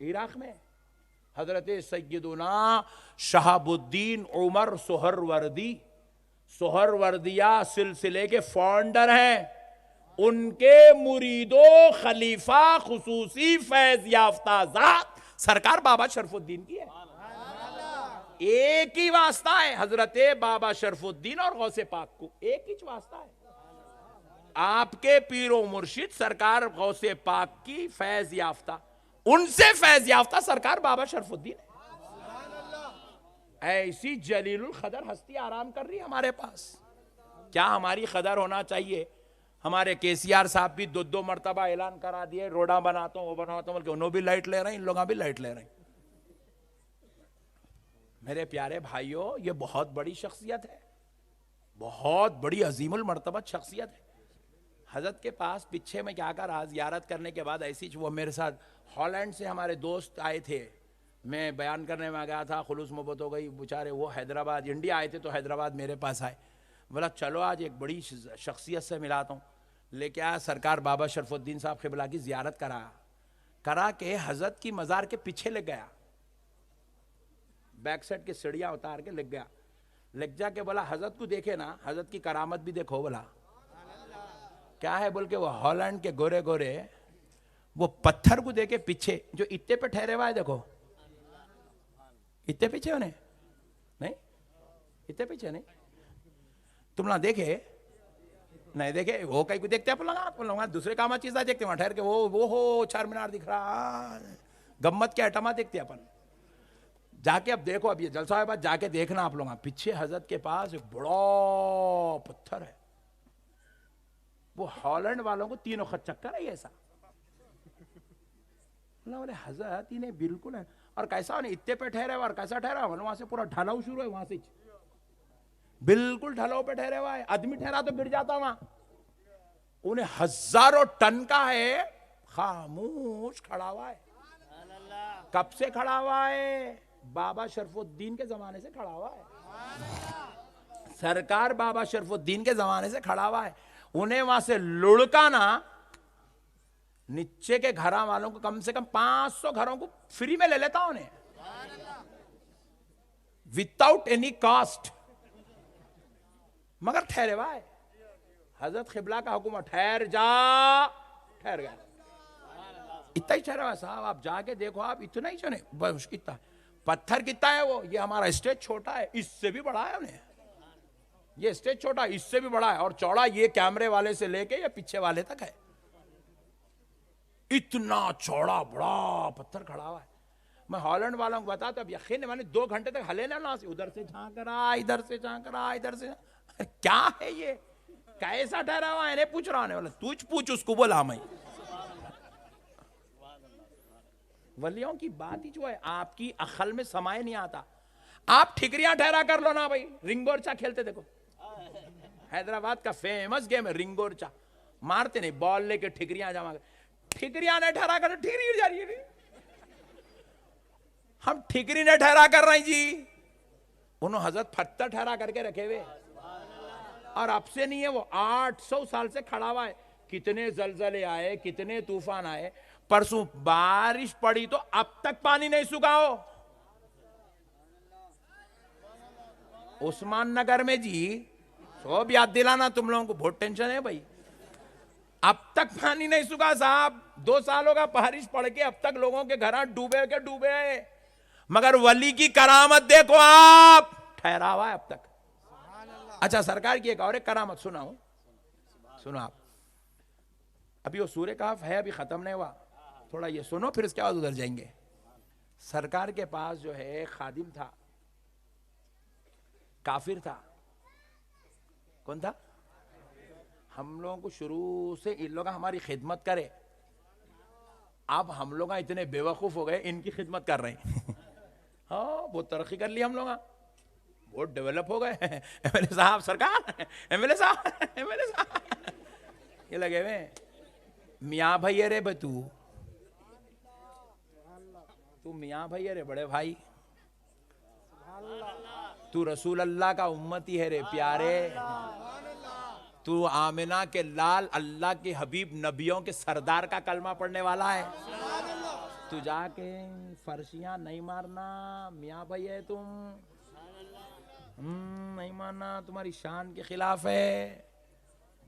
Iraq में हजरत सैयदुना शहाबुद्दीन उमर सोहरवर्दिया सिलसिले के फाउंडर हैं। उनके मुरीदो खलीफा खुसूसी फैज याफ्ता जात सरकार बाबा शरफुद्दीन की है। एक ही वास्ता है हजरत बाबा शरफुद्दीन और गौसे पाक को, एक ही वास्ता है। आपके पीरो मुर्शिद सरकार गौसे पाक की फैज याफ्ता, उनसे फैज याफ्ता सरकार बाबा शरफुद्दीन है। ऐसी जलीलुल कदर हस्ती आराम कर रही है हमारे पास। क्या हमारी कदर होना चाहिए। हमारे केसीआर साहब भी दो मरतबा ऐलान करा दिए, रोडा बनाता हूं वो बनाता हूं, बल्कि उन्होंने भी लाइट ले रहे हैं, इन लोगों भी लाइट ले रहे हैं। मेरे प्यारे भाइयों, ये बहुत बड़ी शख्सियत है, बहुत बड़ी अजीमुल मर्तबत शख्सियत है। हजरत के पास पीछे में क्या कर रहा, ज़ियारत करने के बाद ऐसी वो मेरे साथ हॉलैंड से हमारे दोस्त आए थे, मैं बयान करने में गया था, खुलूस मोहब्बत हो गई, बेचारे वो हैदराबाद इंडिया आए थे तो हैदराबाद मेरे पास आए, बोला चलो आज एक बड़ी शख्सियत से मिलाता हूँ। लेके आया, सरकार बाबा शरफुद्दीन साहब क़िबला की ज़ियारत करा के हजरत की मज़ार के पीछे लग गया, बैक साइड की सीढ़ियाँ उतार के लग जाके बोला हजरत को देखे ना, हजरत की करामत भी देखो। बोला क्या है, बोल के वो हॉलैंड के गोरे गोरे वो पत्थर को देखे पीछे जो इत्ते पे ठहरे हुआ है, देखो इतने पीछे होने नहीं, इतने पीछे नहीं, तुम ना देखे नहीं देखे, वो कहीं को देखते अपन दूसरे काम चीज़ देखते वहां ठहर के, वो हो चार मीनार दिख रहा, गम्मत के अटमा देखते अपन। जाके अब देखो, अब ये जलसा है बात, जाके देखना आप लोग, पीछे हजरत के पास एक बड़ा पत्थर है, वो हॉलैंड वालों को तीनों खत चक्कर है ऐसा। बोले हजरत इन्हें बिल्कुल है, और कैसा उन्हें इतने पे ठहरे हुआ, और कैसा ठहरा वहां से पूरा ढलाव शुरू है, वहां से बिल्कुल ढलाव पे ठहरे हुआ है, आदमी ठहरा तो गिर जाता वहां। उन्हें हजारों टन का है, खामोश खड़ा हुआ है। कब से खड़ा हुआ है? बाबा शरफुद्दीन के जमाने से खड़ा हुआ है। सरकार बाबा शरफुद्दीन के जमाने से खड़ा हुआ है। उन्हें वहां से लुढ़काना, नीचे के घर वालों को कम से कम 500 घरों को फ्री में ले लेता उन्हें, विदाउट एनी कॉस्ट, मगर ठहरे हुआ है। हजरत क़िबला का हुक्म, ठहर जा, ठहर गया, इतना ही ठहरा हुआ साहब। आप जाके देखो, आप इतना ही चुने बस, कितना पत्थर कितना है वो, ये हमारा स्टेज छोटा है, इससे भी बड़ा है उन्हें, ये स्टेज छोटा इससे भी बड़ा है, और चौड़ा ये कैमरे वाले से लेके या पीछे वाले तक है, इतना चौड़ा बड़ा पत्थर खड़ा हुआ है। मैं हॉलैंड वालों को बताता, अब यकीन मैंने 2 घंटे तक हले ना से, उधर से झांक रहा, इधर से झांक रहा, इधर से, क्या है ये, कैसा ठहरा हुआ है, पूछ रहा है। बोला तू पूछ उसको, बोला मैं। वलियों की बात ही जो है आपकी अकल में समाये नहीं आता। आप ठिकरियां ठहरा कर लो ना भाई, रिंगोरचा खेलते देखो, हैदराबाद का फेमस गेम है रिंगोरचा, मारते नहीं, बॉल लेके ठिकरियां जमा, ठिकरियां नहीं ठहरा कर, ठिकरी गिर जा रही है, हम ठिकरी नहीं ठहरा कर रहे जी, उन्होंने हजरत पत्थर ठहरा करके रखे हुए, और अब से नहीं है वो, 800 साल से खड़ा हुआ है। कितने जलजले आए, कितने तूफान आए, परसों बारिश पड़ी तो अब तक पानी नहीं सूखा हो। उस्मान नगर में जी, सब याद दिलाना, तुम लोगों को बहुत टेंशन है भाई, अब तक पानी नहीं सूखा साहब, 2 सालों का बारिश पड़ के अब तक लोगों के घर डूबे के डूबे हैं, मगर वली की करामत देखो आप, ठहरा हुआ है अब तक। अच्छा, सरकार की एक और एक करामत सुनाऊं, सुनो आप, अभी वो सूर्य कहफ है, अभी खत्म नहीं हुआ, थोड़ा ये सुनो, फिर इसके बाद उधर जाएंगे। सरकार के पास जो है खादिम था, काफिर था, कौन था? हम लोगों को शुरू से इन लोग हमारी खिदमत करे, अब हम लोग इतने बेवकूफ हो गए, इनकी खिदमत कर रहे हैं। हाँ, बहुत तरक्की कर ली हम लोग, बहुत डेवलप हो गए। एमएलए साहब, सरकार, एमएलए साहब, एमएलए साहब, ये लगे हुए मियाँ भाई रे बतू, तू मियाँ भाई रे बड़े भाई, तू रसूल अल्लाह का उम्मती है रे प्यारे, तू आमिना के लाल, अल्लाह के हबीब, नबियों के सरदार का कलमा पढ़ने वाला है, तू जाके फर्शियां नहीं मारना, मियाँ भाई है तुम, नहीं मानना, तुम्हारी शान के खिलाफ है,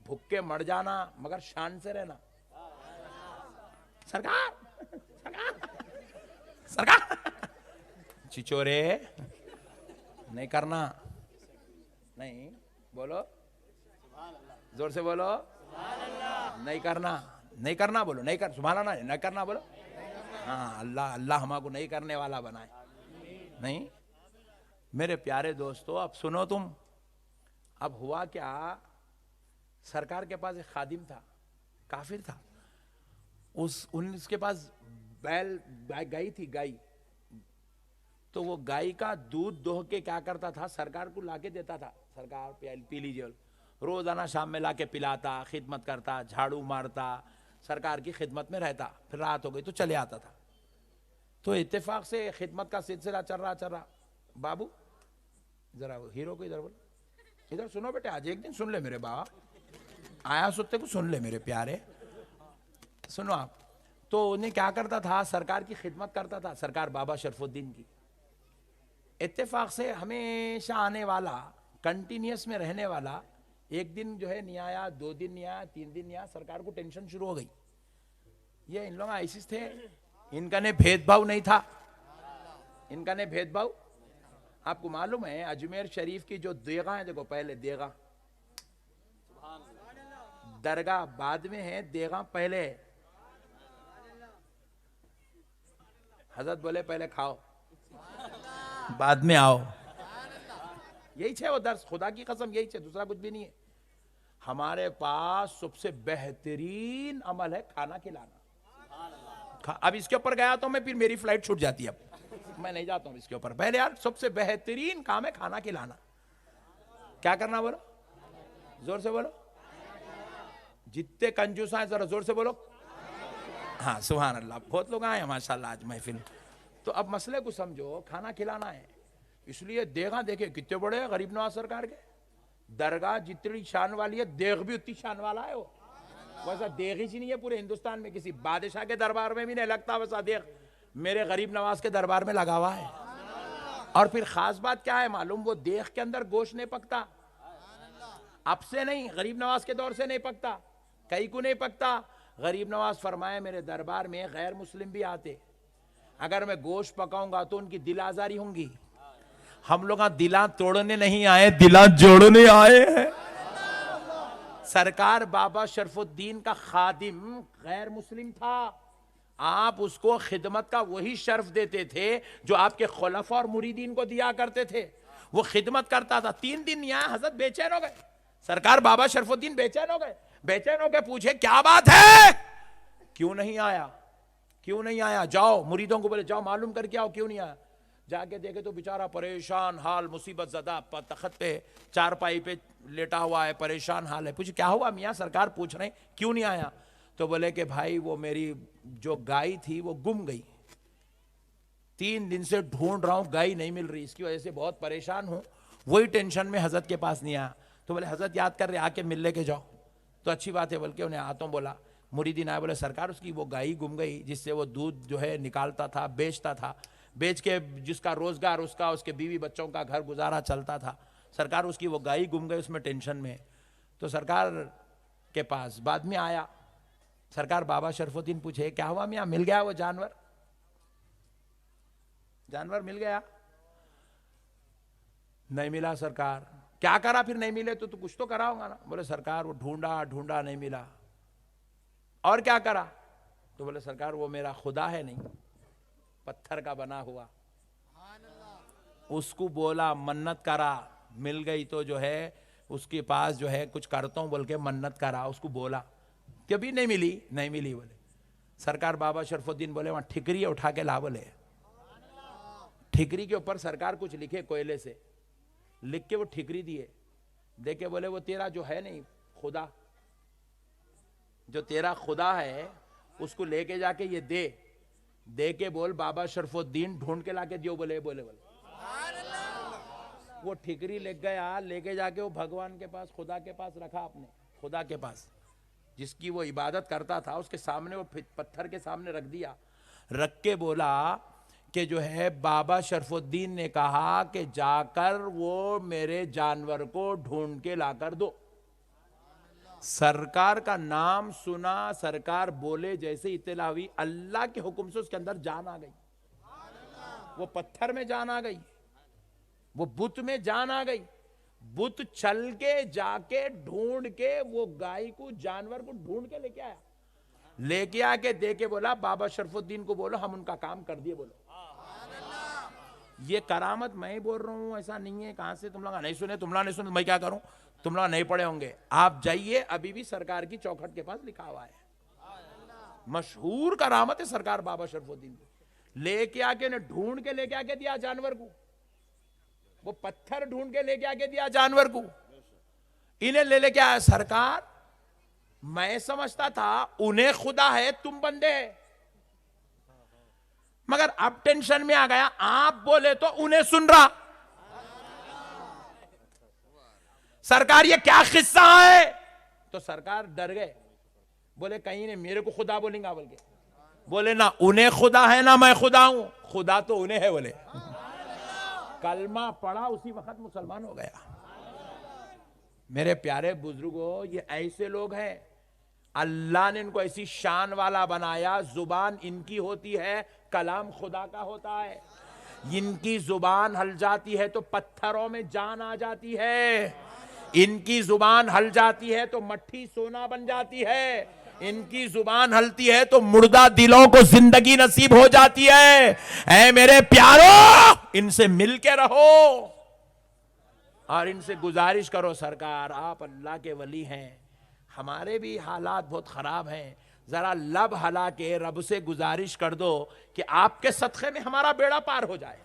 भूखे मर जाना मगर शान से रहना। सरकार सरकार सरकार, चिचोरे नहीं करना, नहीं बोलो, जोर से बोलो, नहीं करना, नहीं करना बोलो, नहीं कर, सुभान अल्लाह, नहीं करना बोलो। हाँ, अल्लाह अल्लाह हमको नहीं करने वाला बनाए। नहीं मेरे प्यारे दोस्तों, अब सुनो तुम, अब हुआ क्या, सरकार के पास एक खादिम था, काफिर था, उसके पास बैल गाय थी, गाय। तो वो गाय का दूध दोह के क्या करता था, सरकार को लाके देता था, सरकार पी लीजिए, रोजाना शाम में लाके पिलाता, खिदमत करता, झाड़ू मारता, सरकार की खिदमत में रहता, फिर रात हो गई तो चले आता था। तो इत्तेफाक से खिदमत का सिलसिला चल रहा, बाबू जरा हीरो को इधर बोलो, इधर सुनो बेटे, आज एक दिन सुन ले मेरे बाबा, आया सुत्ते को सुन ले मेरे प्यारे, सुनो आप। तो उन्हें क्या करता था, सरकार की खिदमत करता था, सरकार बाबा शरफुद्दीन की। इत्तेफाक से हमेशा आने वाला, कंटिन्यूस में रहने वाला, एक दिन जो है नहीं आया, 2 दिन नहीं आया, 3 दिन नहीं आया, सरकार को टेंशन शुरू हो गई। ये इन लोग ऐसे थे, इनका ने भेदभाव नहीं था, इनका ने भेदभाव। आपको मालूम है अजमेर शरीफ की जो देगा है, देखो पहले देगा, दरगाह बाद में है, देगा पहले है। हजरत बोले पहले खाओ बाद में आओ, यही छे वो दर्स, खुदा की कसम यही छे, दूसरा कुछ भी नहीं है। हमारे पास सबसे बेहतरीन अमल है खाना खिलाना। अब इसके ऊपर गया तो मैं, फिर मेरी फ्लाइट छूट जाती है, अब मैं नहीं जाता हूं इसके ऊपर। पहले यार सबसे बेहतरीन काम है खाना खिलाना। क्या करना बोलो, जोर से बोलो, जितने कंजूस हैं जरा जोर से बोलो। हाँ सुभान अल्लाह, बहुत लोग आए माशाल्लाह आज महफिल। तो अब मसले को समझो, खाना खिलाना है, इसलिए देगा देखे कितने बड़े हैं गरीब नवाज सरकार के। दरगाह जितनी शान वाली है, देग भी उतनी शान वाला है वो। वैसा देग ही नहीं है पूरे हिंदुस्तान में, किसी बादशाह के दरबार में भी नहीं लगता वैसा देग मेरे गरीब नवाज के दरबार में लगा हुआ है। और फिर खास बात क्या है मालूम, वो देग के अंदर गोश्त नहीं पकता, अब से नहीं, गरीब नवाज के दौर से नहीं पकता, कहीं को नहीं पकता। गरीब नवाज फरमाए मेरे दरबार में गैर मुस्लिम भी आते, अगर मैं गोश्त पकाऊंगा तो उनकी दिल आजारी होंगी। हम लोग दिला तोड़ने नहीं आए, दिला जोड़ने आए हैं। सरकार बाबा शरफुद्दीन का खादिम गैर मुस्लिम था, आप उसको खिदमत का वही शर्फ देते थे जो आपके खुलफा और मुरीदीन को दिया करते थे। वो खिदमत करता था, 3 दिन नहीं आया, हजरत बेचैन हो गए, सरकार बाबा शरफुद्दीन बेचैन हो गए। बेचैन हो गए पूछे क्या बात है, क्यों नहीं आया, क्यों नहीं आया, जाओ मुरीदों को बोले जाओ मालूम करके आओ क्यों नहीं आया। जाके देखे तो बेचारा परेशान हाल, मुसीबत ज़दा, तख्त पे चारपाई पे लेटा हुआ है, परेशान हाल है। पूछे क्या हुआ मियाँ, सरकार पूछ रहे क्यों नहीं आया। तो बोले कि भाई वो मेरी जो गाय थी वो गुम गई, 3 दिन से ढूंढ रहा हूँ, गाय नहीं मिल रही, इसकी वजह से बहुत परेशान हूँ, वही टेंशन में हजरत के पास नहीं आया। तो बोले हजरत याद कर रहे, आके मिल लेके जाओ। तो अच्छी बात है बोल के उन्हें आता हूँ बोला। मुरीदीन आए, बोले सरकार उसकी वो गाय गुम गई जिससे वो दूध जो है निकालता था, बेचता था, बेच के जिसका रोजगार उसका, उसके बीवी बच्चों का घर गुजारा चलता था। सरकार उसकी वो गाय गुम गई, उसमें टेंशन में। तो सरकार के पास बाद में आया, सरकार बाबा शरफुद्दीन पूछे क्या हुआ मियाँ, मिल गया वो जानवर, जानवर मिल गया। नहीं मिला सरकार। क्या करा फिर नहीं मिले तो कुछ तो करा होगा ना। बोले सरकार वो ढूंढा ढूंढा नहीं मिला। और क्या करा। तो बोले सरकार वो मेरा खुदा है नहीं, पत्थर का बना हुआ, उसको बोला मन्नत करा, मिल गई तो जो है उसके पास जो है कुछ करता हूं बोल के मन्नत करा, उसको बोला कभी नहीं मिली, नहीं मिली। बोले सरकार बाबा शरफुद्दीन बोले वहां ठिकरी है उठा के ला। बोले ठिकरी के ऊपर सरकार कुछ लिखे कोयले से, लिख के वो ठिकरी दिए, देखे बोले वो तेरा जो है नहीं खुदा, जो तेरा खुदा है उसको लेके जाके ये दे के बोल बाबा शरफुद्दीन ढूंढ के लाके दियो। बोले बोले बोले वो ठिकरी ले गया, लेके जाके वो भगवान के पास, खुदा के पास रखा, अपने खुदा के पास जिसकी वो इबादत करता था उसके सामने, वो पत्थर के सामने रख दिया। रख के बोला कि जो है बाबा शरफुद्दीन ने कहा कि जाकर वो मेरे जानवर को ढूंढ के लाकर दो। सरकार का नाम सुना, सरकार बोले जैसे इत्तला हुई, अल्लाह के हुक्म से उसके अंदर जान आ गई। वो पत्थर में जान आ गई, वो बुत में जान आ गई। बुत चल के जाके ढूंढ के वो गाय को, जानवर को ढूंढ के लेके आया। लेके आके दे के बोला बाबा शरफुद्दीन को बोलो हम उनका काम कर दिए। बोलो ये करामत मैं ही बोल रहा हूं, ऐसा नहीं है। कहां से तुम लोग नहीं सुने? तुम लोग नहीं सुने, मैं क्या करूं? तुम लोग नहीं पढ़े होंगे। आप जाइए, अभी भी सरकार की चौखट के पास लिखा हुआ है। मशहूर करामत है सरकार बाबा शरफुद्दीन की। लेके आके ने ढूंढ के लेके आके दिया जानवर को। वो पत्थर ढूंढ के लेके आके दिया जानवर को। इन्हें ले लेके आया सरकार। मैं समझता था उन्हें खुदा है, तुम बंदे हैं। मगर अब टेंशन में आ गया, आप बोले तो उन्हें सुन रहा। सरकार ये क्या किस्सा है? तो सरकार डर गए, बोले कहीं ने मेरे को खुदा बोलेंगे बोल के। बोले ना उन्हें खुदा है ना मैं खुदा हूं, खुदा तो उन्हें है। बोले कलमा पढ़ा, उसी वक्त मुसलमान हो गया। मेरे प्यारे बुजुर्गों, ये ऐसे लोग हैं, अल्लाह ने इनको ऐसी शान वाला बनाया। जुबान इनकी होती है, कलाम खुदा का होता है। इनकी जुबान हल जाती है तो पत्थरों में जान आ जाती है। इनकी जुबान हल जाती है तो मट्ठी सोना बन जाती है। इनकी जुबान हलती है तो मुर्दा दिलों को जिंदगी नसीब हो जाती है। ऐ मेरे प्यारो, इनसे मिल के रहो और इनसे गुजारिश करो। सरकार आप अल्लाह के वली हैं, हमारे भी हालात बहुत खराब हैं, जरा लब हला के रब से गुजारिश कर दो कि आपके सदक़े में हमारा बेड़ा पार हो जाए।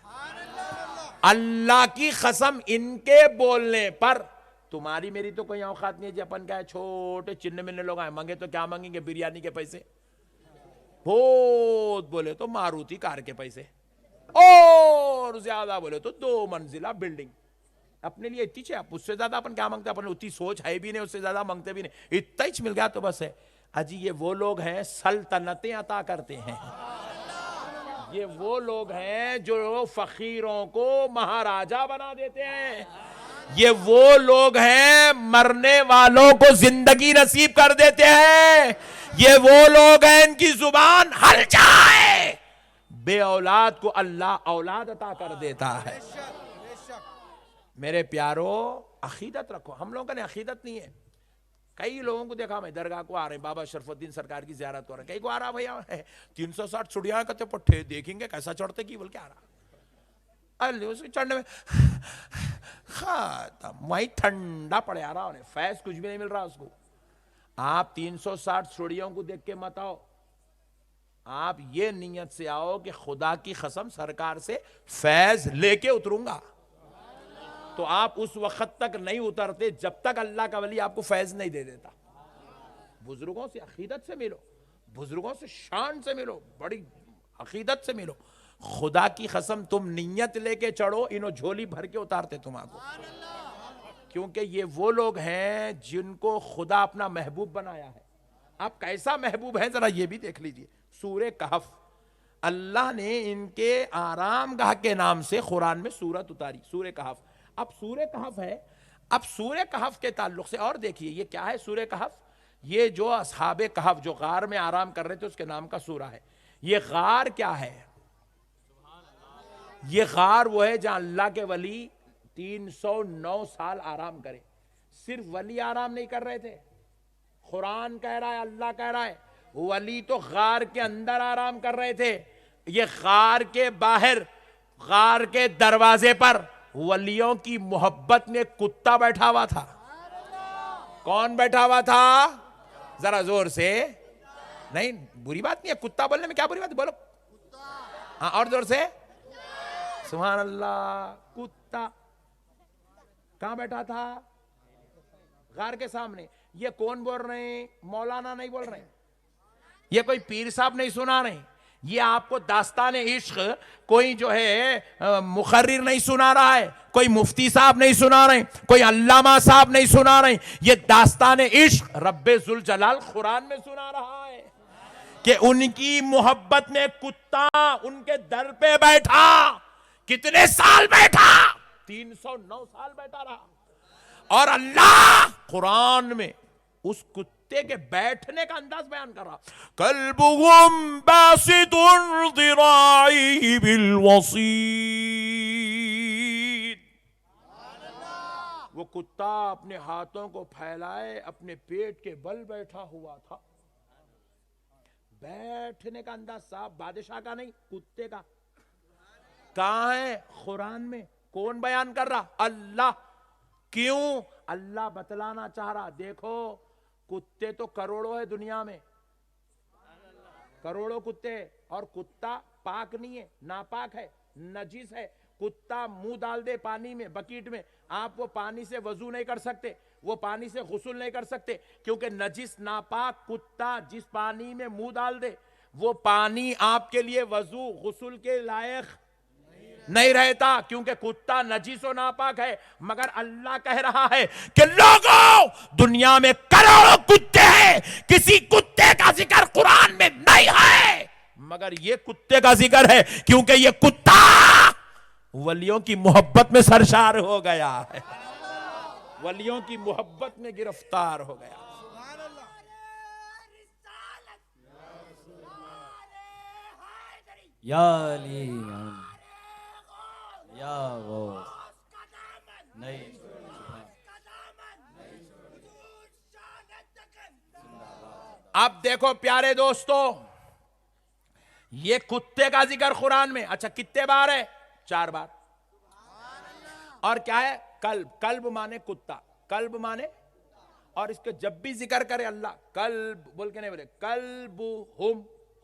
अल्लाह की कसम, इनके बोलने पर तुम्हारी मेरी तो कोई औकात नहीं है जी। अपन क्या है, छोटे चिन्ह मिलने लोग आए, मांगे तो क्या मांगेंगे? बिरयानी के पैसे। बहुत बोले तो मारुति कार के पैसे, और ज्यादा बोले तो 2 मंजिला बिल्डिंग। अपने लिए इतनी चाहिए, उससे ज्यादा अपन क्या मांगते? अपन उतनी सोच है भी नहीं, उससे ज्यादा मांगते भी नहीं। इतना ही मिल गया तो बस है। अजी ये वो लोग हैं सल्तनतें अता करते हैं। ये वो लोग हैं जो फकीरों को महाराजा बना देते हैं। ये वो लोग हैं मरने वालों को जिंदगी नसीब कर देते हैं। ये वो लोग हैं इनकी जुबान हल जाए, बे औलाद को अल्लाह औलाद अता कर देता है। मेरे प्यारो, अकीदत रखो। हम लोगों ने अकीदत नहीं है। कई लोगों को देखा, मैं दरगाह को आ रहे, बाबा शरफुद्दीन सरकार की जियारत हो रहे, कई को आ रहा भैया 360 चुड़िया का पट्टे देखेंगे कैसा चढ़ते की बोल के आ रहा। अल्ले उसके चढ़ने में खत्म, वही ठंडा पड़े आ रहा उन्हें, फैज कुछ भी नहीं मिल रहा उसको। आप 360 चुड़ियों को देख के मत आओ, आप ये नियत से आओ कि खुदा की कसम सरकार से फैज लेके उतरूंगा। तो आप उस वक्त तक नहीं उतरते जब तक अल्लाह का वली आपको फैज नहीं दे देता। बुजुर्गों से अकीदत से मिलो, बुजुर्गों से शान से मिलो, बड़ी अकीदत से मिलो। खुदा की कसम तुम नियत लेके चढ़ो, इन्हों झोली भर के उतारते तुम्हारा। क्योंकि ये वो लोग हैं जिनको खुदा अपना महबूब बनाया है। आप कैसा महबूब है जरा ये भी देख लीजिए। सूरे कहफ, अल्लाह ने इनके आराम गाह के नाम से कुरान में सूरत उतारी, सूरे कहफ। अब सूरे कहफ है, अब सूरे कहफ के ताल्लुक से और देखिए ये क्या है। सूरे कहफ, ये जो असहाबे कहफ जो गार में आराम कर रहे थे उसके नाम का सूरा है। ये गार क्या है? ये गार वो है जहां अल्लाह के वली 309 साल आराम करे। सिर्फ वली आराम नहीं कर रहे थे, कुरान कह रहा है, अल्लाह कह रहा है, वली तो गार के अंदर आराम कर रहे थे। ये गार के बाहर, गार के दरवाजे पर वलियों की मोहब्बत में कुत्ता बैठा हुआ था। कौन बैठा हुआ था? जरा जोर से, नहीं बुरी बात नहीं है, कुत्ता बोलने में क्या बुरी बात है? बोलो हाँ, और जोर से। सुभान अल्लाह। कुत्ता कहां बैठा था? गार के सामने। ये कौन बोल रहे हैं? मौलाना नहीं बोल रहे, ये कोई पीर साहब नहीं सुना रहे, ये आपको दास्तान इश्क कोई जो है मुखर्रिर नहीं सुना रहा है, कोई मुफ्ती साहब नहीं सुना रहे, कोई अल्लामा साहब नहीं सुना रहे। ये दास्तान इश्क रब्बे जुल जलाल कुरान में सुना रहा है। कि उनकी मोहब्बत में कुत्ता उनके दर पे बैठा। कितने साल बैठा? 309 साल बैठा रहा। और अल्लाह कुरान में उस कुत्ते के बैठने का अंदाज बयान कर रहा। कल्बुहुम बासितुन ज़िराइहि बिलवसीद। वो कुत्ता अपने हाथों को फैलाए अपने पेट के बल बैठा हुआ था। बैठने का अंदाज साहब बादशाह का नहीं, कुत्ते का। कहां है? कुरान में। कौन बयान कर रहा? अल्लाह। क्यों? अल्लाह बतलाना चाह रहा, देखो कुत्ते तो करोड़ों है दुनिया में, करोड़ों कुत्ते, और कुत्ता पाक नहीं है, नापाक है, नजीस है। कुत्ता मुंह डाल दे पानी में, बकीट में, आप वो पानी से वजू नहीं कर सकते, वो पानी से गुस्ल नहीं कर सकते, क्योंकि नजिस नापाक कुत्ता जिस पानी में मुंह डाल दे वो पानी आपके लिए वजू गुस्ल के लायक नहीं रहता, क्योंकि कुत्ता नजीस और नापाक है। मगर अल्लाह कह रहा है कि लोगों, दुनिया में करोड़ों कुत्ते हैं, किसी कुत्ते का जिक्र कुरान में नहीं है, मगर ये कुत्ते का जिक्र है, क्योंकि ये कुत्ता वलियों की मोहब्बत में सरशार हो गया है, वलियों की मोहब्बत में गिरफ्तार हो गया। या अली या वो नहीं। अब देखो प्यारे दोस्तों, ये कुत्ते का जिक्र कुरान में अच्छा कितने बार है? 4 बार। और क्या है? कल्ब। कल्ब माने कुत्ता, कल्ब माने, और इसके जब भी जिक्र करे अल्लाह कल्ब बोल के नहीं बोले, कल्ब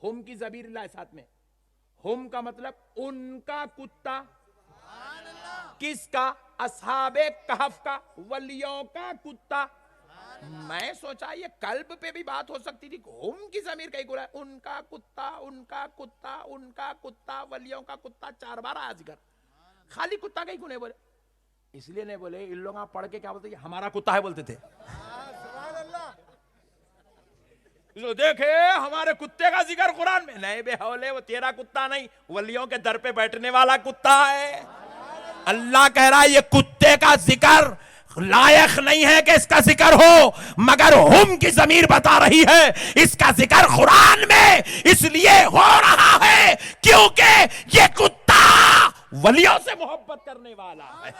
हुम की ज़मीर लाए साथ में। हुम का मतलब उनका कुत्ता। किसका? असहाबे कहफ का, वलियों का कुत्ता। मैं सोचा ये कल्ब पे भी बात हो सकती थी, हुम की ज़मीर कहीं बोला, उनका कुत्ता, उनका कुत्ता, उनका कुत्ता, वलियों का कुत्ता, 4 बार आया जिक्र। खाली कुत्ता कहीं क्यों नहीं बोले? इसलिए नहीं बोले, इन लोग आप पढ़ के क्या बोलते? हमारा कुत्ता है बोलते थे। तो देखे हमारे कुत्ते का जिक्र कुरान में नहीं, बेहौले वो तेरा कुत्ता नहीं, वलियों के दर पे बैठने वाला कुत्ता है। अल्लाह कह रहा है ये कुत्ते का जिक्र लायक नहीं है कि इसका जिक्र हो, मगर हुम की ज़मीर बता रही है इसका जिक्र कुरान में इसलिए हो रहा है क्योंकि ये कुत्ता वलियों से मोहब्बत करने वाला है,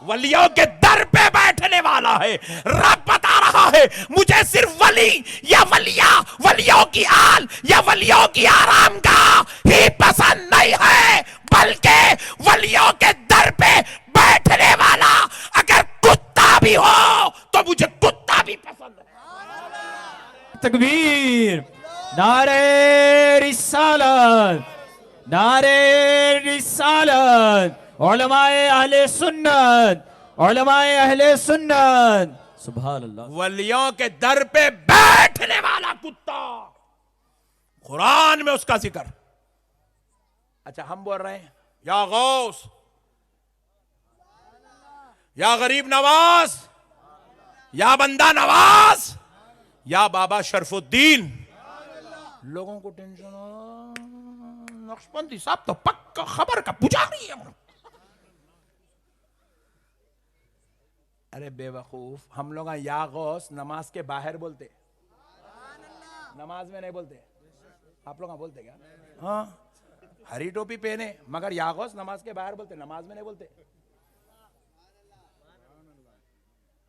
वलियों के दर पे बैठने वाला है। रब बता रहा है मुझे सिर्फ वली या वलिया, वलियों की आल या वलियों की आराम का ही पसंद नहीं है, बल्कि वलियों के दर पे बैठने वाला अगर कुत्ता भी हो तो मुझे कुत्ता भी पसंद है। तकबीर, नारे रिसालत, नारे रिसालत, उलमाए अहले सुन्नत, उलमाए अहले सुन्नत, सुभान अल्लाह। वलियों के दर पे बैठने वाला कुत्ता, कुरान में उसका जिक्र। अच्छा हम बोल रहे हैं या गौस, या गरीब नवाज, या बंदा नवाज, या बाबा शरफुद्दीन। लोगों को टेंशन, नक्शबंदी साहब तो पक्का खबर का पुजारी है। अरे बेवकूफ, हम लोग या गौस नमाज के बाहर बोलते, नमाज में नहीं बोलते। आप लोग बोलते क्या? हाँ, हरी टोपी पहने मगर या गौस नमाज के बाहर बोलते, नमाज में नहीं बोलते।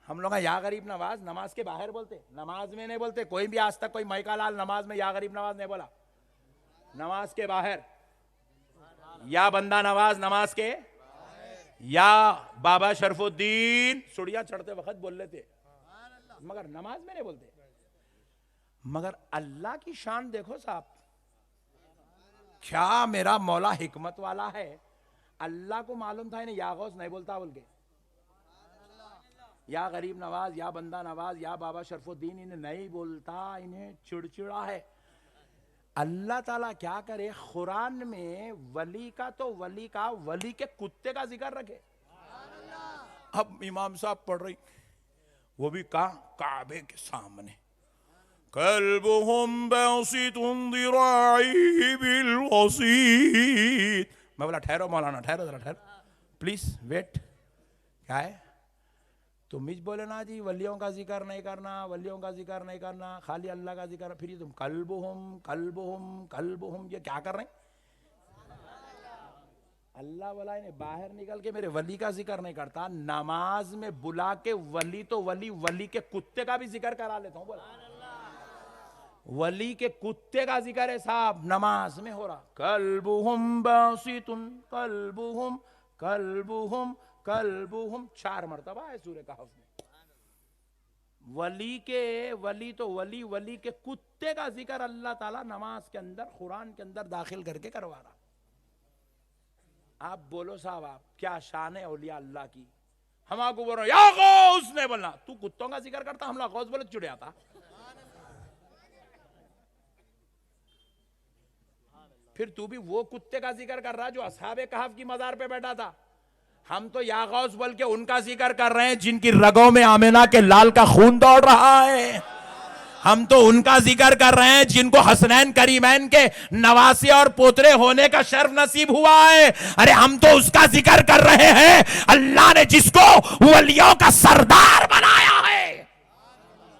हम लोग या गरीब नवाज नमाज के बाहर बोलते, नमाज में नहीं बोलते। कोई भी आज तक कोई मैका लाल नमाज में या गरीब नवाज नहीं बोला, नमाज के बाहर। या बंदा नवाज नमाज के, या बाबा शरफुद्दीन सुड़िया चढ़ते वक्त बोल लेते, मगर नमाज में नहीं बोलते। मगर अल्लाह की शान देखो साहब, क्या मेरा मौला हिकमत वाला है। अल्लाह को मालूम था इन्हें या गौस नहीं बोलता बोल के, या गरीब नवाज, या बंदा नवाज, या बाबा शरफुद्दीन इन्हें नहीं बोलता, इन्हें चिड़चिड़ा है। अल्लाह ताला क्या करे, कुरान में वली का तो वली का, वली के कुत्ते का जिक्र रखे। अब इमाम साहब पढ़ रही, वो भी कहां? काबे के सामने। कल्बुहुम बासितुन दिराइहि बिल वसीत। मैं बोला ठहरो मौलाना, ठहरो जरा, ठहरो प्लीज वेट। क्या है? तुम ही बोले ना जी वलियों का जिक्र नहीं करना, वलियों का जिक्र नहीं करना, खाली अल्लाह का जिक्र। फिर ये तुम कल्बुहुम कल्बुहुम कल्बुहुम ये क्या कर रहे हैं? अल्लाह वाला ने बाहर निकल के मेरे वली का जिक्र नहीं करता, नमाज में बुला के वली तो वली, वली के कुत्ते का भी जिक्र करा लेता हूं। बोला वली के कुत्ते का जिक्र है साहब नमाज में हो रहा। कल्बुहुम बासितुन कल्बुहुम कल्बुहुम कल्बुहुम 4 मरतबा है सूरह कहफ में। वली तो वली, वली के कुत्ते का जिक्र अल्लाह ताला नमाज के अंदर, कुरान के अंदर दाखिल करके करवा रहा। आप बोलो साहब, आप क्या शान है औलिया अल्लाह की? हम आपको बोल रहे या गौस ने बोलना, तू कुत्तों का जिक्र करता, हमला गौस बोले चुड़ आता। फिर तू भी वो कुत्ते का जिक्र कर रहा जो असहाबे कहफ की मजार पे बैठा था। हम तो या गौस बोल के उनका जिक्र कर रहे हैं जिनकी रगों में आमिना के लाल का खून दौड़ रहा है। हम तो उनका जिक्र कर रहे हैं जिनको हसनैन करीमैन के नवासे और पोतरे होने का शर्फ नसीब हुआ है। अरे हम तो उसका जिक्र कर रहे हैं अल्लाह ने जिसको वलियों का सरदार बनाया है।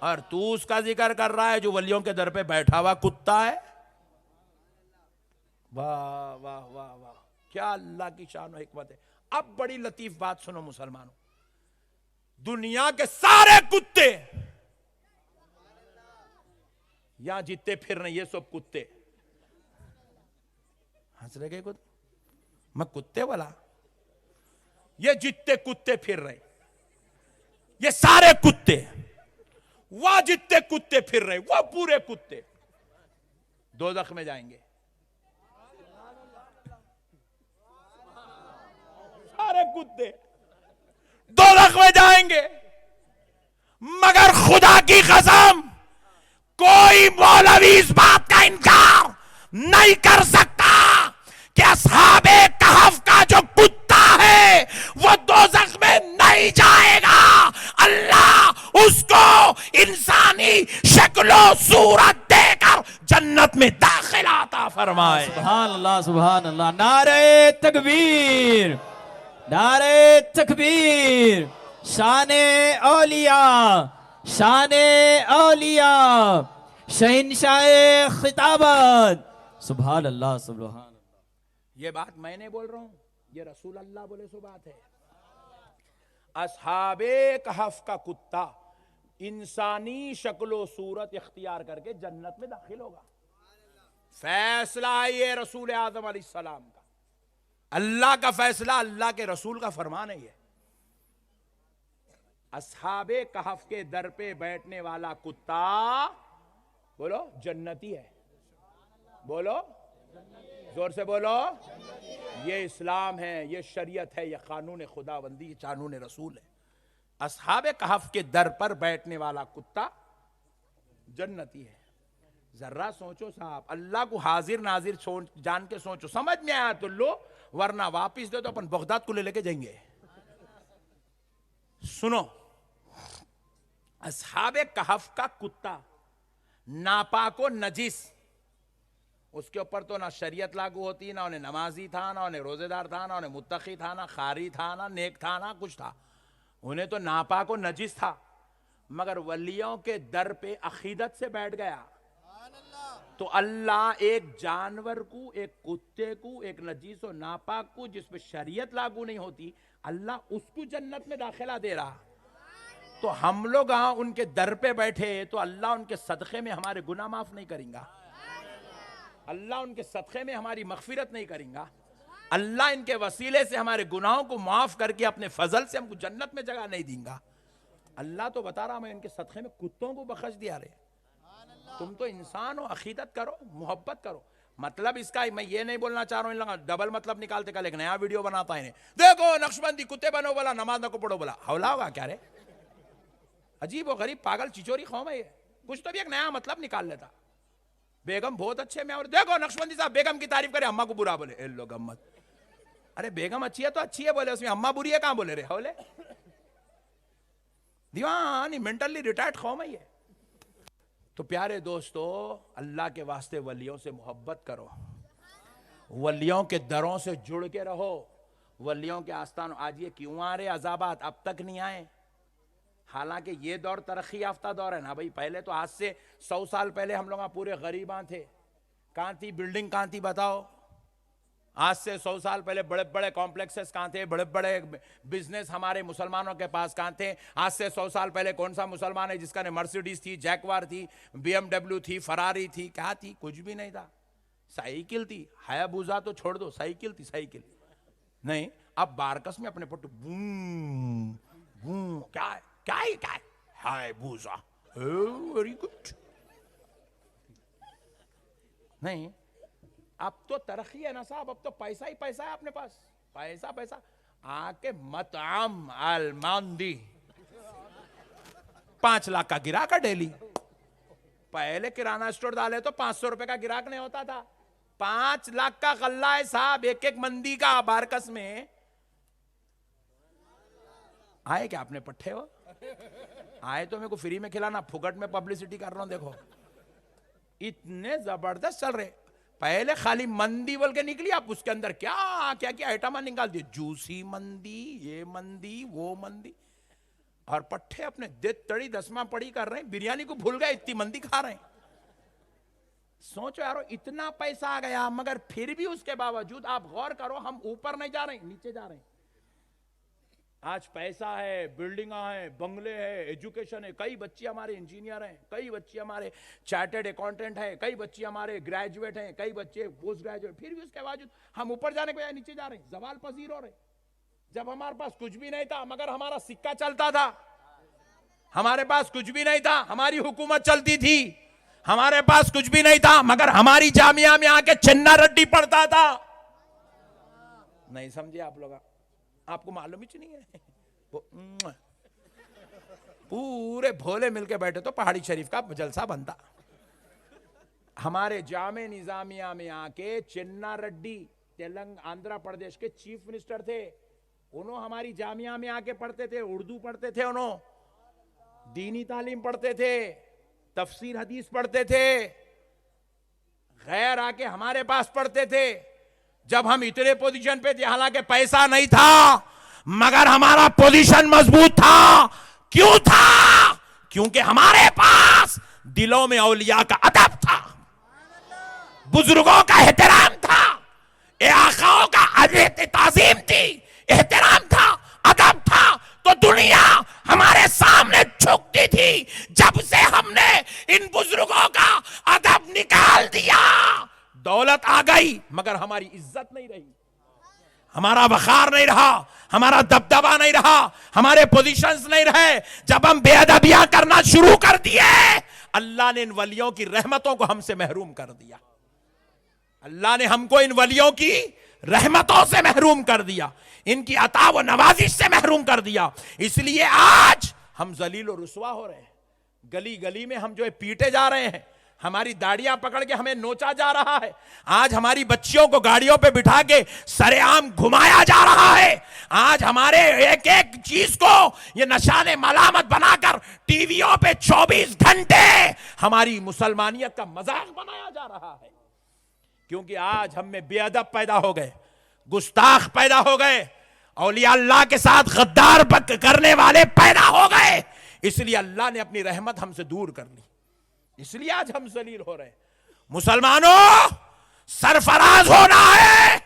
और तू उसका जिक्र कर रहा है जो वलियों के दर पे बैठा हुआ कुत्ता है। वाह वाह वाह वाह, क्या अल्लाह की शान और हिकमत है। अब बड़ी लतीफ बात सुनो मुसलमानों, दुनिया के सारे कुत्ते यहां जितने फिर रहे, ये सब कुत्ते हंस रहे गए कुत्ते, मैं कुत्ते वाला, ये जितने कुत्ते फिर रहे, ये सारे कुत्ते, वह जितने कुत्ते फिर रहे, वह पूरे कुत्ते दोज़ख में जाएंगे। सारे कुत्ते दोज़ख में जाएंगे। मगर खुदा की कसम कोई मौलवी इस बात का इनकार नहीं कर सकता कि अस्हाबे कहफ का जो कुत्ता है वो दोज़ख में नहीं जाएगा। अल्लाह उसको इंसानी शक्लो सूरत देकर जन्नत में दाखिला अता फरमाए। सुभान अल्लाह, सुभान अल्लाह। नारे तकबीर, नारे तकबीर। शाने औलिया, शाने औलिया, शहंशाहे खिताबत। सुभान अल्लाह, सुभान अल्लाह। ये बात मैं नहीं बोल रहा हूं, ये रसूल अल्लाह बोले सो बात है। अस्हाबे कहफ का कुत्ता इंसानी शक्लो सूरत इख्तियार करके जन्नत में दाखिल होगा। फैसला है ये रसूल आज़म अलैहिस्सलाम का, अल्लाह का फैसला, अल्लाह के रसूल का फरमान है ये। अस्हाबे कहफ के दर पे बैठने वाला कुत्ता बोलो जन्नती है। बोलो जोर से बोलो, ये इस्लाम है, ये शरीयत है, ये कानून खुदाबंदी, ये कानून रसूल है। अस्हाबे कहफ के दर पर बैठने वाला कुत्ता जन्नती है। जर्रा सोचो साहब, अल्लाह को हाजिर नाजिर जान के सोचो, समझ में आया तो लो, वरना वापिस दे तो अपन बगदाद को ले लेके जाएंगे। सुनो, अस्हाबे कहफ का कुत्ता नापाको नजिस, उसके ऊपर तो ना शरीयत लागू होती, ना उन्हें नमाजी था, ना उन्हें रोजेदार था, ना उन्हें मुत्तकी था, ना खारी था, ना नेक था, ना कुछ था, उन्हें तो नापाको नजिस था। मगर वलियों के दर पे अकीदत से बैठ गया तो अल्लाह एक जानवर को, एक कुत्ते को, एक नजीस और नापाक को जिस पे शरीयत लागू नहीं होती, अल्लाह उसको जन्नत में दाखिला दे रहा। तो हम लोग उनके दर पे बैठे तो अल्लाह उनके सदक़े में हमारे गुनाह माफ नहीं करेगा, अल्लाह उनके सदक़े में हमारी मग़फ़िरत नहीं करेगा, अल्लाह इनके वसीले से हमारे गुनाहों को माफ करके अपने फजल से हमको जन्नत में जगह नहीं देगा। अल्लाह तो बता रहा मैं इनके सदक़े में कुत्तों को बख्श दिया रे। तुम तो इंसान हो, अकीदत करो, मोहब्बत करो। मतलब इसका मैं ये नहीं बोलना चाह रहा हूँ डबल मतलब निकालते, कल एक नया वीडियो बनाता है, देखो नक्शबंदी कुत्ते बनो बोला, नमाज न को पढ़ो बोला, हौला होगा क्या रे? अजीब व गरीब पागल चिचोरी कौम है ये, कुछ तो भी एक नया मतलब निकाल लेता। बेगम बहुत अच्छे में, और देखो नक्शबंदी साहब बेगम की तारीफ करे, अम्मा को बुरा बोले, ए लो गम्मत। अरे बेगम अच्छी है तो अच्छी है बोले, उसमें अम्मा बुरी है कहां बोले रे? हौले दीवानी मेंटली रिटायर्ड कौम है ये। तो प्यारे दोस्तों, अल्लाह के वास्ते वलियों से मोहब्बत करो, वलियों के दरों से जुड़ के रहो, वलियों के आस्थान। आज ये क्यों आ रहे अजाबात, अब तक नहीं आए? हालांकि ये दौर तरक्की याफ्ता दौर है ना भाई। पहले तो आज से 100 साल पहले हम लोग पूरे गरीबां थे। कहाँ थी बिल्डिंग, कहाँ थी बताओ? आज से 100 साल पहले बड़े बड़े कॉम्प्लेक्सेस कहाँ थे, बड़े बड़े बिजनेस हमारे मुसलमानों के पास कहाँ थे? आज से 100 साल पहले कौन सा मुसलमान है जिसका ने मर्सिडीज थी, जैकवार थी, BMW थी, फरारी थी? क्या थी? कुछ भी नहीं था। साइकिल थी, हायाबुजा तो छोड़ दो, साइकिल थी, साइकिल नहीं। अब बारकस में अपने पट्टू बूम बूम, क्या है क्या है क्या है? हायाबुजा, वेरी गुड। नहीं, अब तो तरक्की है ना साहब, अब तो पैसा ही पैसा है अपने पास, पैसा पैसा। आके मतआम अलमांदी 5 लाख का गिराक है डेली। पहले किराना स्टोर डाले तो 500 रुपए का गिराक नहीं होता था, 5 लाख का गल्ला है साहब, एक एक मंदी का बारकस में। आए क्या आपने पट्टे हो? आए तो मेरे को फ्री में खिलाना, फुकट में पब्लिसिटी कर रहा हूं। देखो इतने जबरदस्त चल रहे। पहले खाली मंदी बोल के निकली, आप उसके अंदर क्या क्या क्या आइटम निकाल दिए, जूसी मंदी, ये मंदी, वो मंदी, और पट्टे अपने देत तड़ी 10वां पड़ी कर रहे हैं। बिरयानी को भूल गए, इतनी मंदी खा रहे हैं। सोचो यारो, इतना पैसा आ गया, मगर फिर भी उसके बावजूद आप गौर करो, हम ऊपर नहीं जा रहे, नीचे जा रहे हैं। आज पैसा है, बिल्डिंग है, बंगले है, एजुकेशन है, कई बच्चे हमारे इंजीनियर हैं, कई बच्चे हमारे चार्टर्ड अकाउंटेंट हैं, कई बच्चे हमारे ग्रेजुएट हैं, कई बच्चे पोस्ट ग्रेजुएट। फिर भी उसके बावजूद हम ऊपर जाने को या नीचे जा रहे हैं, जवाल पजीर हो रहे। जब हमारे पास कुछ भी नहीं था मगर हमारा सिक्का चलता था, हमारे पास कुछ भी नहीं था हमारी हुकूमत चलती थी, हमारे पास कुछ भी नहीं था मगर हमारी जामिया में आके चिन्ना रड्डी पढ़ता था। नहीं समझे आप लोग? आपको मालूम ही नहीं है। पूरे भोले मिलके बैठे तो पहाड़ी शरीफ का जलसा बनता। हमारे जामे निजामिया में आके चिन्ना रेड्डी आंध्र प्रदेश के चीफ मिनिस्टर थे, उन्होंने हमारी जामिया में आके पढ़ते थे, उर्दू पढ़ते थे, उन्होंने दीनी तालीम पढ़ते थे, तफसीर हदीस पढ़ते थे, गैर आके हमारे पास पढ़ते थे। जब हम इतने पोजीशन पे थे, हालांकि पैसा नहीं था मगर हमारा पोजीशन मजबूत था। क्यों था? क्योंकि हमारे पास दिलों में औलिया का अदब था, बुजुर्गों का एहतराम था, आकाओं का ताजीम थी, एहतराम था, अदब था। तो दुनिया हमारे सामने झुकती थी। जब से हमने इन बुजुर्गों का अदब निकाल दिया, दौलत आ गई मगर हमारी इज्जत नहीं रही, हमारा वखार नहीं रहा, हमारा दबदबा नहीं रहा, हमारे पोजीशंस नहीं रहे। जब हम बेअदबियां करना शुरू कर दिए, अल्लाह ने इन वलियों की रहमतों को हमसे महरूम कर दिया। अल्लाह ने हमको इन वलियों की रहमतों से महरूम कर दिया, इनकी अता व नवाजिश से महरूम कर दिया। इसलिए आज हम जलील और रुसवा हो रहे हैं। गली गली में हम जो है पीटे जा रहे हैं, हमारी दाढ़ियां पकड़ के हमें नोचा जा रहा है। आज हमारी बच्चियों को गाड़ियों पे बिठा के सरेआम घुमाया जा रहा है। आज हमारे एक एक चीज को ये नशाने मलामत बनाकर टीवियों पे 24 घंटे हमारी मुसलमानियत का मजाक बनाया जा रहा है। क्योंकि आज हम में बेअदब पैदा हो गए, गुस्ताख पैदा हो गए, औलिया अल्लाह के साथ गद्दार करने वाले पैदा हो गए। इसलिए अल्लाह ने अपनी रहमत हमसे दूर कर ली, इसलिए आज हम जलील हो रहे। मुसलमानों, सरफराज होना है,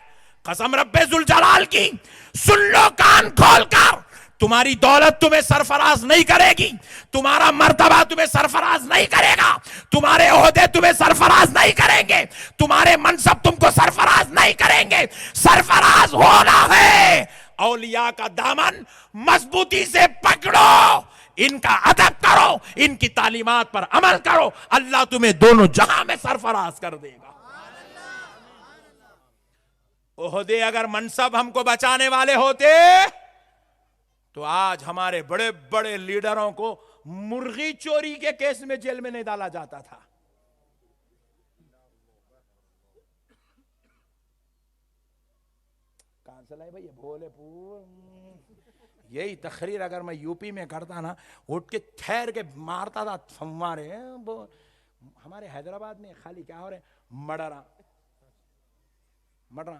कसम रब्बे जुल जलाल की। सुन लो कान खोलकर, तुम्हारी दौलत तुम्हें सरफराज नहीं करेगी, तुम्हारा मर्तबा तुम्हें सरफराज नहीं करेगा, तुम्हारे ओहदे तुम्हें सरफराज नहीं करेंगे, तुम्हारे मनसब तुमको सरफराज नहीं करेंगे। सरफराज होना है, औलिया का दामन मजबूती से पकड़ो, इनका अदब करो, इनकी तालीमात पर अमल करो, अल्लाह तुम्हें दोनों जहां में सरफराज कर देगा। ओहदे अगर मनसब हमको बचाने वाले होते तो आज हमारे बड़े बड़े लीडरों को मुर्गी चोरी के केस में जेल में नहीं डाला जाता था। कहां से लाए भाई भोलेपुर? यही तकरीर अगर मैं यूपी में करता ना, उठ के ठहर के मारता था फम्मारे। हमारे हैदराबाद में खाली क्या हो रहे, मर्डर मर्डर